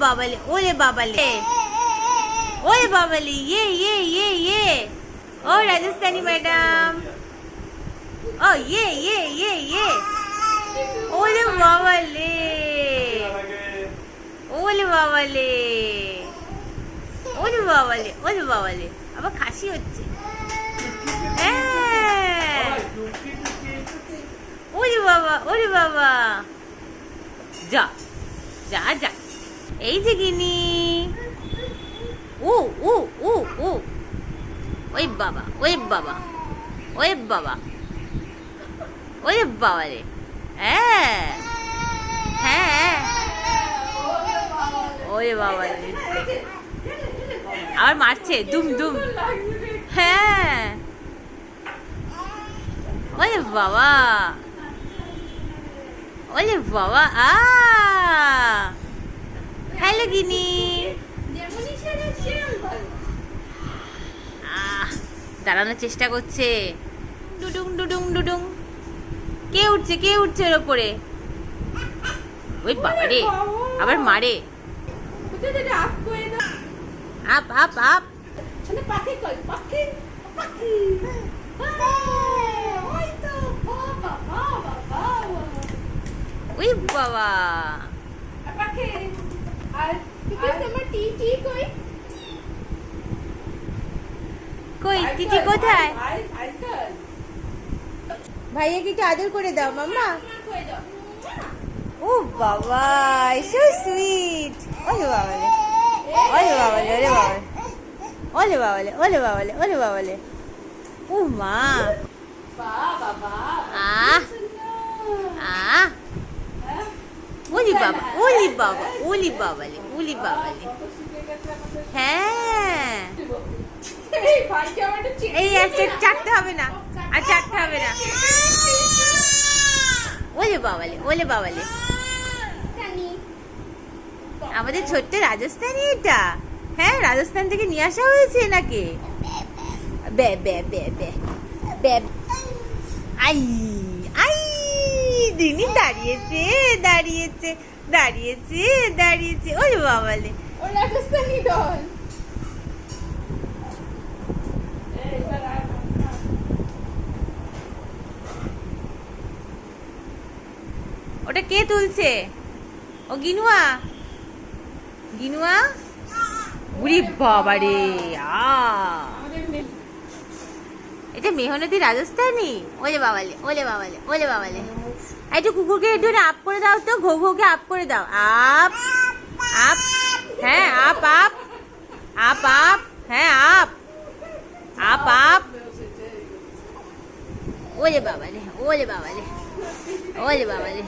বাবালে, ওরে বাবালে, ওরে বাবালে, ये ओ राजस्थानी मैडम, ओ ये ओले बाबाले, ওলে বাবালে, ওলে বাবালে, ওলে বাবালে, আবার খাসি হচ্ছে। ওরে বাবা, ওরে বাবা, যা যা যা, এই যে গিনি, ও ও ও ও, ওই বাবা, ওই বাবা, ওই বাবা, ওই বাবা রে, হ্যাঁ হ্যাঁ, ওরে বাবা রে, আবার মারছে দুম দুম, হ্যাঁ, ওরে বাবা, ওরে বাবা, হ্যালো গিনি, দাঁড়ানোর চেষ্টা করছে, ডুডুং ডুডুং ডুডুং, কে উঠছে ওর ওপরে, ওই বাবা রে, আবার মারে, আপ আপ আপ, ওই বাবা, কই টিটি কোথায়? ভাইয়াকে একটু আদর করে দাও মাম্মা। ও বাবা, সো সুইট, ওরে বাবালে, ওরে বাবালে, ওরে বাবালে, ওরে বাবালে, ওরে বাবালে, ওরে বাবালে, ও মা, ওলি বাবা, ওলি বাবা, ওলি বাবালে, ওলি বাবালে, হ্যাঁ, এই একটা চাটতে হবে না, আর চাটতে হবে না, ওলে বাবালে, ওলে বাবালে, আমাদের ছোট্ট রাজস্থানী এটা, হ্যাঁ, রাজস্থান থেকে নিয়ে আসা হয়েছে নাকি, বে বে বে বে বে, আই আই, দিনি দাঁড়িয়েছে দাঁড়িয়েছে দাঁড়িয়েছে দাঁড়িয়েছে, ওলে বাবালে, ও রাজস্থানী ডল, ওটা কে তুলছে? ও গিনুয়া, গিনুয়া, উরি বাবা রে, এটা মেহনতি রাজস্থানী, ওলে বাবালে, ওলে বাবালে, ওলে বাবালে, একটু কুকুরকে একটু আপ করে দাও তো, ঘো ঘোকে আপ করে দাও, আপ আপ, হ্যাঁ, আপ আপ আপ আপ, হ্যাঁ, আপ আপ আপ, ওলে বাবালে, ওলে বাবালে, ওলে বাবালে।